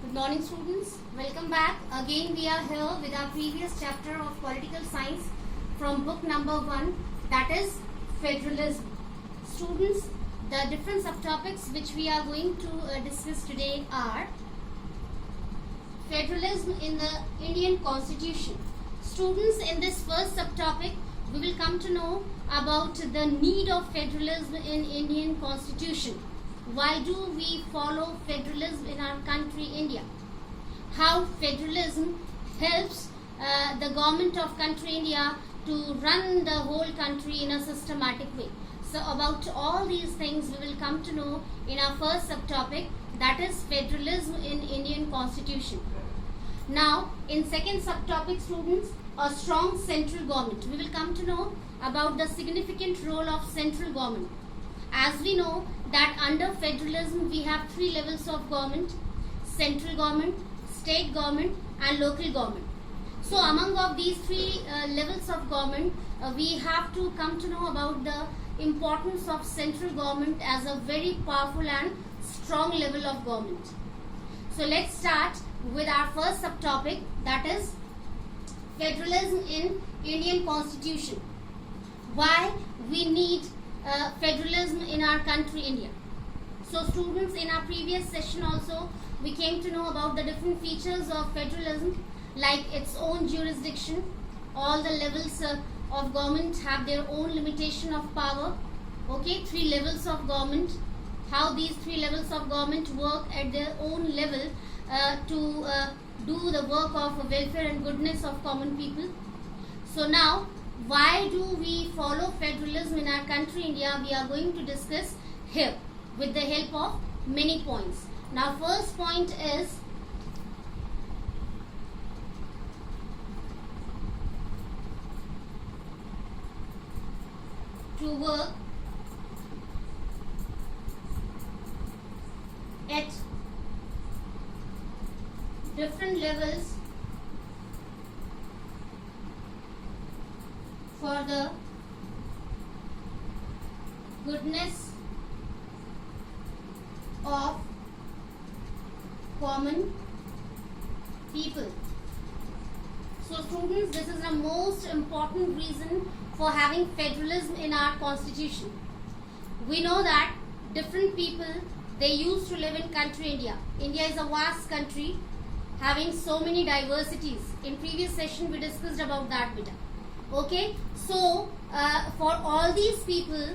Good morning, students. Welcome back. Again we are here with our previous chapter of political science from book number 1, that is federalism. Students, the different subtopics which we are going to discuss today are federalism in the Indian Constitution. Students, in this first subtopic we will come to know about the need of federalism in Indian Constitution. Why do we follow federalism in our country India? How federalism helps the government of country India to run the whole country in a systematic way. So about all these things we will come to know in our first subtopic, that is federalism in Indian Constitution. Now in second subtopic, students, a strong central government. We will come to know about the significant role of central government. As we know that under federalism we have 3 levels of government: central government, state government and local government. So among of these 3 levels of government, we have to come to know about the importance of central government as a very powerful and strong level of government. So let's start with our first subtopic, that is federalism in Indian Constitution. Why we need federalism in our country India. So students, in our previous session also we came to know about the different features of federalism, like its own jurisdiction. All the levels of government have their own limitation of power. Okay, 3 levels of government, how these 3 levels of government work at their own level to do the work of welfare and goodness of common people. So now, why do we follow federalism in our country India? We are going to discuss here with the help of many points. Now first point is to work at different levels for the goodness of common people. So students, this is the most important reason for having federalism in our constitution. We know that different people, they used to live in country India. India is a vast country having so many diversities. In previous session we discussed about that beta. Okay, so for all these people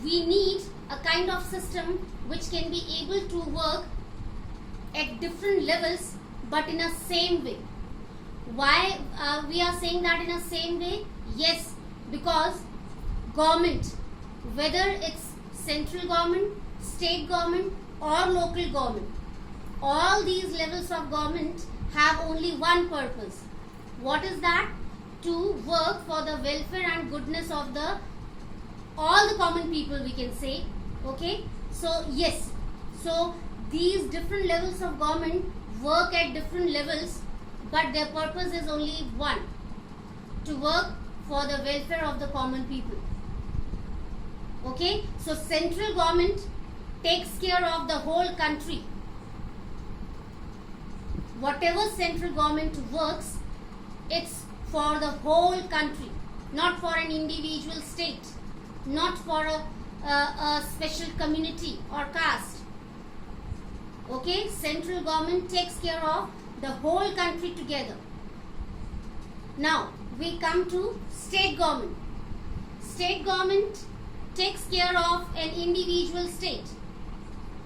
we need a kind of system which can be able to work at different levels but in a same way. Why we are saying that in a same way? Yes, because government, whether it's central government, state government or local government, all these levels of government have only one purpose. What is that? To work for the welfare and goodness of the all the common people, we can say. Okay, so yes, so these different levels of government work at different levels, but their purpose is only one: to work for the welfare of the common people. Okay, so central government takes care of the whole country. Whatever central government works, it's for the whole country, not for an individual state, not for a special community or caste. Okay, central government takes care of the whole country together. Now we come to state government. State government takes care of an individual state.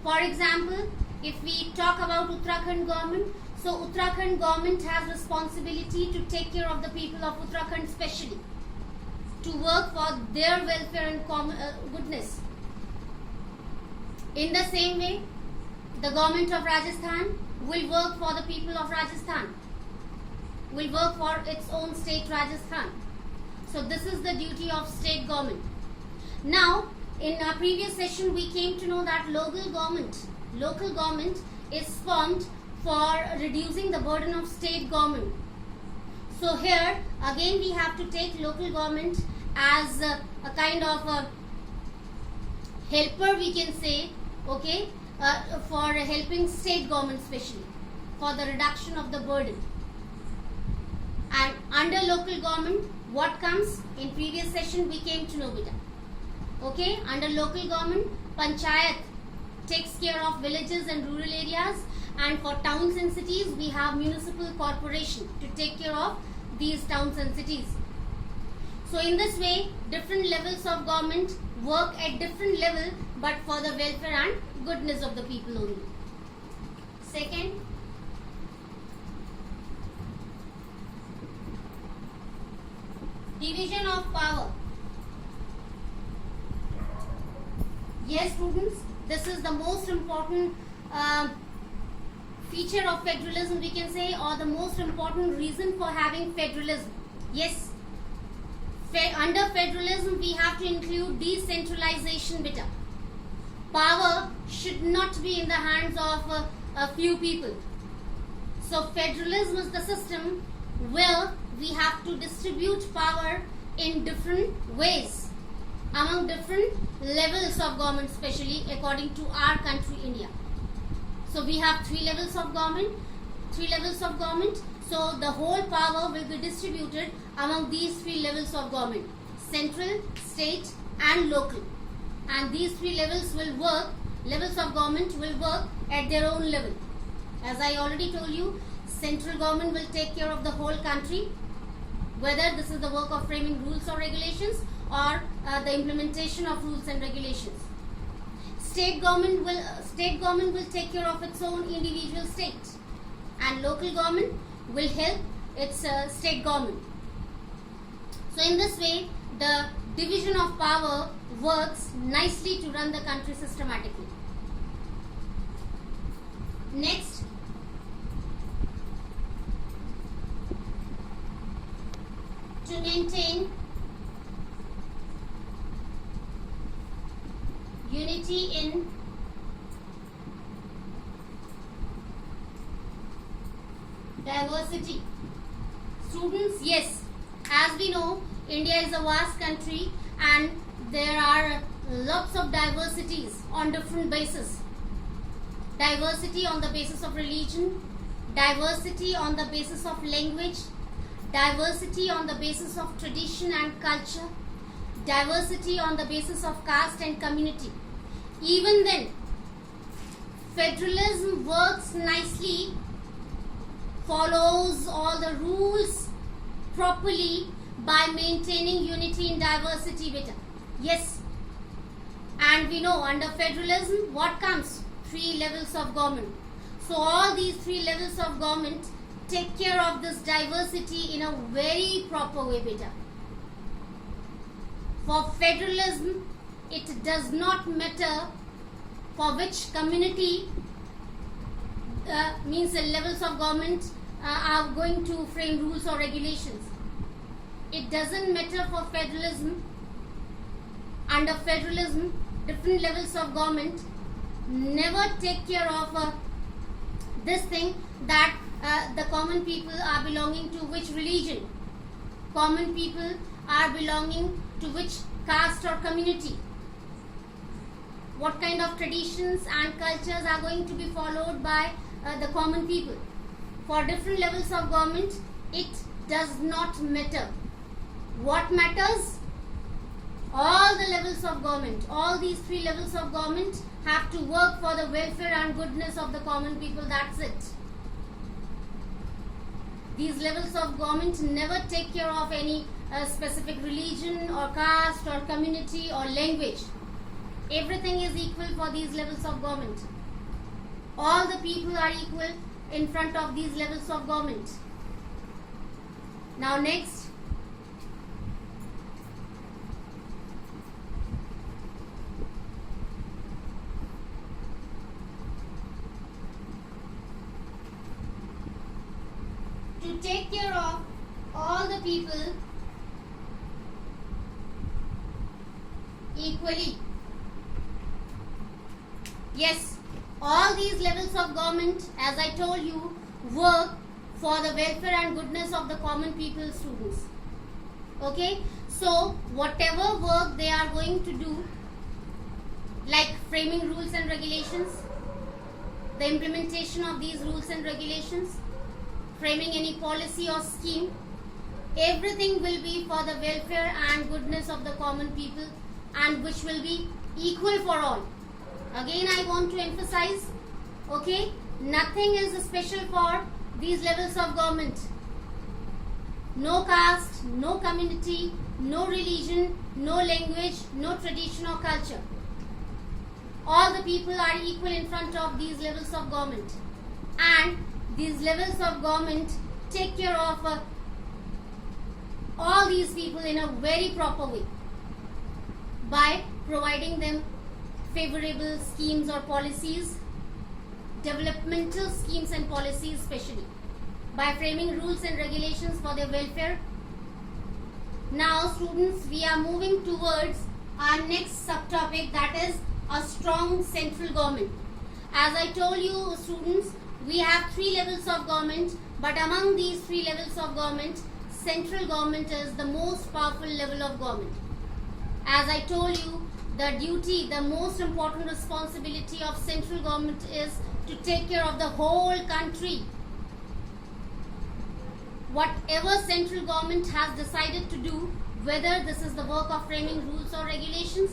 For example, if we talk about Uttarakhand government, so Uttarakhand government has responsibility to take care of the people of Uttarakhand specially, to work for their welfare and goodness. In the same way, the government of Rajasthan will work for the people of Rajasthan, will work for its own state Rajasthan. So this is the duty of state government. Now in our previous session we came to know that local government is formed for reducing the burden of state government. So here again we have to take local government as a kind of a helper, we can say, okay, for helping state government especially for the reduction of the burden. And under local government, what comes? In previous session we came to know beta. Okay, under local government, panchayat takes care of villages and rural areas, and for towns and cities we have municipal corporation to take care of these towns and cities. So in this way, different levels of government work at different level, but for the welfare and goodness of the people only. Second, division of power. Yes, students, this is the most important feature of federalism, we can say, or the most important reason for having federalism. Yes, under federalism we have to include decentralization beta. Power should not be in the hands of a few people. So federalism is the system where we have to distribute power in different ways among different levels of government, especially according to our country India. So we have three levels of government. So the whole power will be distributed among these three levels of government: central, state and local. And these three levels of government will work at their own level. As I already told you, central government will take care of the whole country, whether this is the work of framing rules or regulations or the implementation of rules and regulations. State government will take care of its own individual state, and local government will help its state government. So in this way, the division of power works nicely to run the country systematically. Next, to maintain unity in diversity. Students, yes, as we know, India is a vast country and there are lots of diversities on different bases. Diversity on the basis of religion, diversity on the basis of language, diversity on the basis of tradition and culture, diversity on the basis of caste and community. Even then, federalism works nicely, follows all the rules properly by maintaining unity in diversity beta. Yes, and we know under federalism what comes? Three levels of government. So all these three levels of government take care of this diversity in a very proper way beta. For federalism, it does not matter for which community means the levels of government are going to frame rules or regulations. It doesn't matter for federalism. Under federalism, different levels of government never take care of this thing that the common people are belonging to which religion, common people are belonging to which caste or community, what kind of traditions and cultures are going to be followed by the common people. For different levels of government, it does not matter. What matters? All the levels of government, all these three levels of government have to work for the welfare and goodness of the common people. That's it. These levels of government never take care of any specific religion or caste or community or language. Everything is equal for these levels of government. All the people are equal in front of these levels of government. Now next, to take care of all the people equally. Yes, all these levels of government, as I told you, work for the welfare and goodness of the common people, students. Okay, so whatever work they are going to do, like framing rules and regulations, the implementation of these rules and regulations, framing any policy or scheme, everything will be for the welfare and goodness of the common people, and which will be equal for all. Again, I want to emphasize, okay, nothing is special for these levels of government. No caste, no community, no religion, no language, no tradition or culture. All the people are equal in front of these levels of government, and these levels of government take care of all these people in a very proper way by providing them favorable schemes or policies, developmental schemes and policies, especially by framing rules and regulations for their welfare. Now students, we are moving towards our next subtopic, that is a strong central government. As I told you students, we have 3 levels of government, but among these 3 levels of government, central government is the most powerful level of government. As I told you, the duty, the most important responsibility of central government is to take care of the whole country. Whatever central government has decided to do, whether this is the work of framing rules or regulations,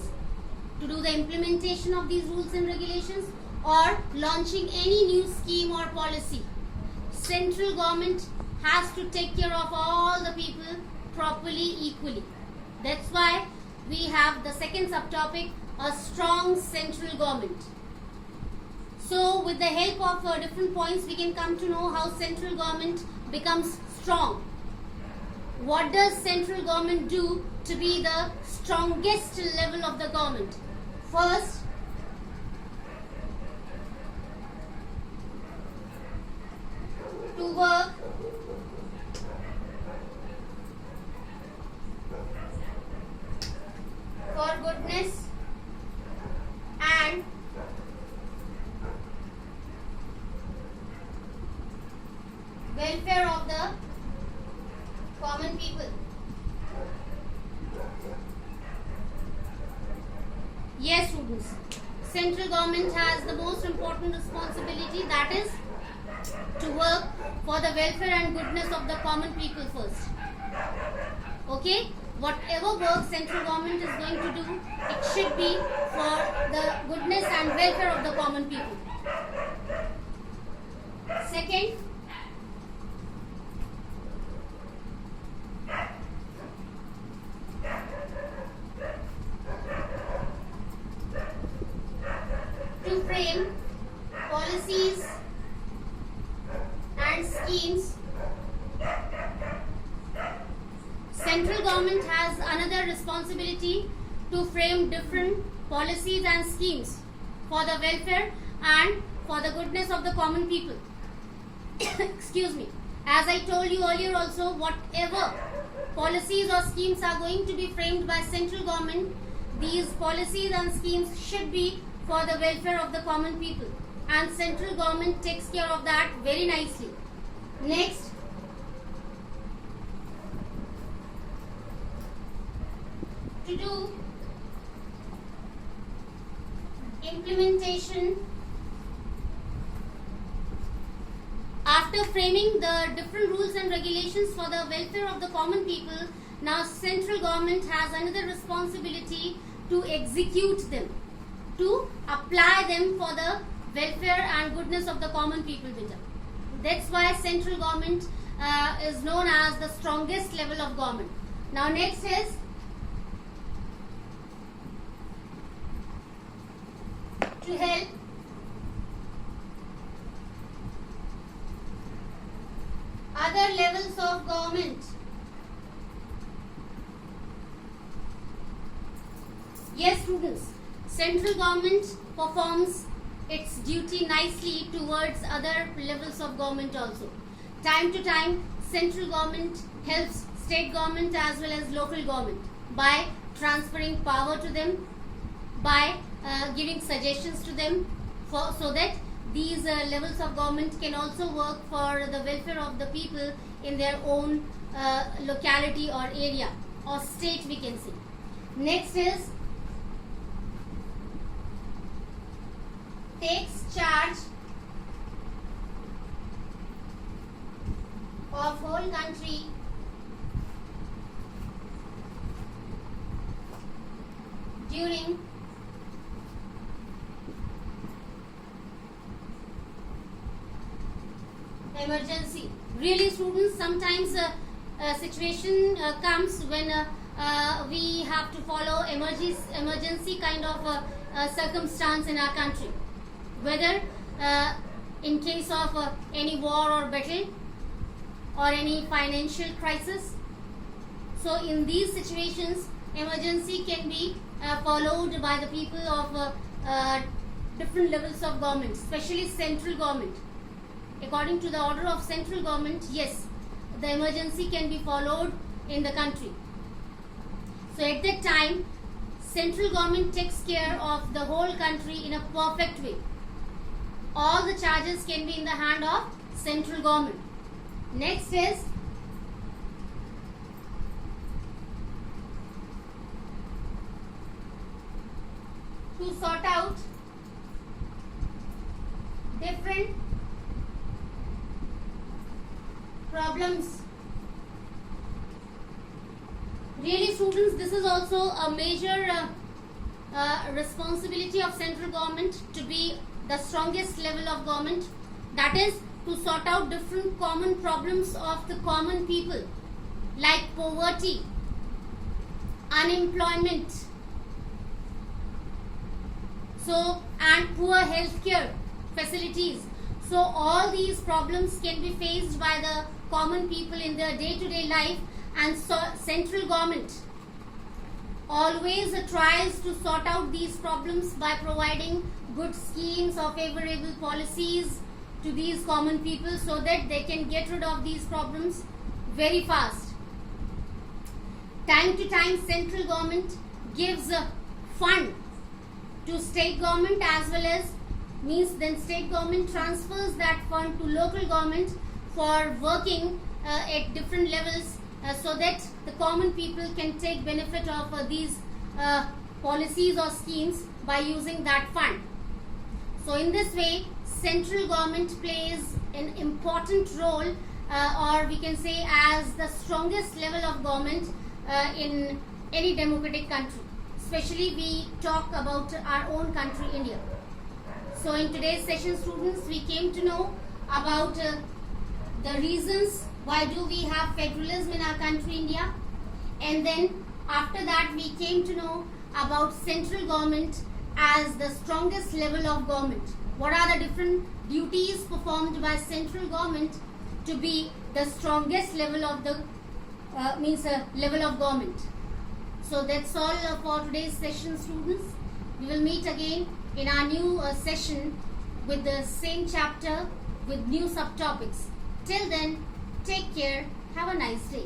to do the implementation of these rules and regulations, or launching any new scheme or policy, central government has to take care of all the people properly, equally. That's why we have the second subtopic, a strong central government. So with the help of different points, we can come to know how central government becomes strong. What does central government do to be the strongest level of the government? First, to work for goodness and welfare of the common people. Yes students, central government has the most important responsibility, that is to work for the welfare and goodness of the common people first. Okay, whatever work central government is going to do, it should be for the goodness and welfare of the common people. Second, to frame policies and schemes. Central government has another responsibility to frame different policies and schemes for the welfare and for the goodness of the common people. Excuse me. As I told you earlier also, whatever policies or schemes are going to be framed by central government, these policies and schemes should be for the welfare of the common people, and central government takes care of that very nicely. Next, to do implementation. After framing the different rules and regulations for the welfare of the common people, now central government has another responsibility to execute them, to apply them for the welfare and goodness of the common people better. That's why central government is known as the strongest level of government. Now next is to help other levels of government. Yes students, central government performs its duty nicely towards other levels of government also. Time to time, central government helps state government as well as local government by transferring power to them, by giving suggestions to them, so that these levels of government can also work for the welfare of the people in their own locality or area or state, we can say. Next is takes charge whole country during emergency. Really, students, sometimes a situation comes when we have to follow emergency kind of circumstance in our country, whether in case of any war or battle or any financial crisis. So in these situations, emergency can be followed by the people of different levels of government, especially central government. According to the order of central government, yes, the emergency can be followed in the country. So at that time, central government takes care of the whole country in a perfect way. All the charges can be in the hand of central government. Next is to sort out different problems. Really, students, this is also a major responsibility of central government to be the strongest level of government. That is to sort out different common problems of the common people, like poverty, unemployment, and poor healthcare facilities. So all these problems can be faced by the common people in their day-to-day life, and so central government always tries to sort out these problems by providing good schemes or favorable policies to these common people so that they can get rid of these problems very fast. Time to time, central government gives a fund to state government, as well as then state government transfers that fund to local government for working at different levels so that the common people can take benefit of these policies or schemes by using that fund. So in this way, central government plays an important role, or we can say as the strongest level of government in any democratic country. Especially we talk about our own country, India. So in today's session, students, we came to know about the reasons why do we have federalism in our country, India. And then after that, we came to know about central government as the strongest level of government. What are the different duties performed by central government to be the strongest level of the level of government. So that's all for today's session, students. We will meet again in our new session with the same chapter with new subtopics. Till then, take care. Have a nice day.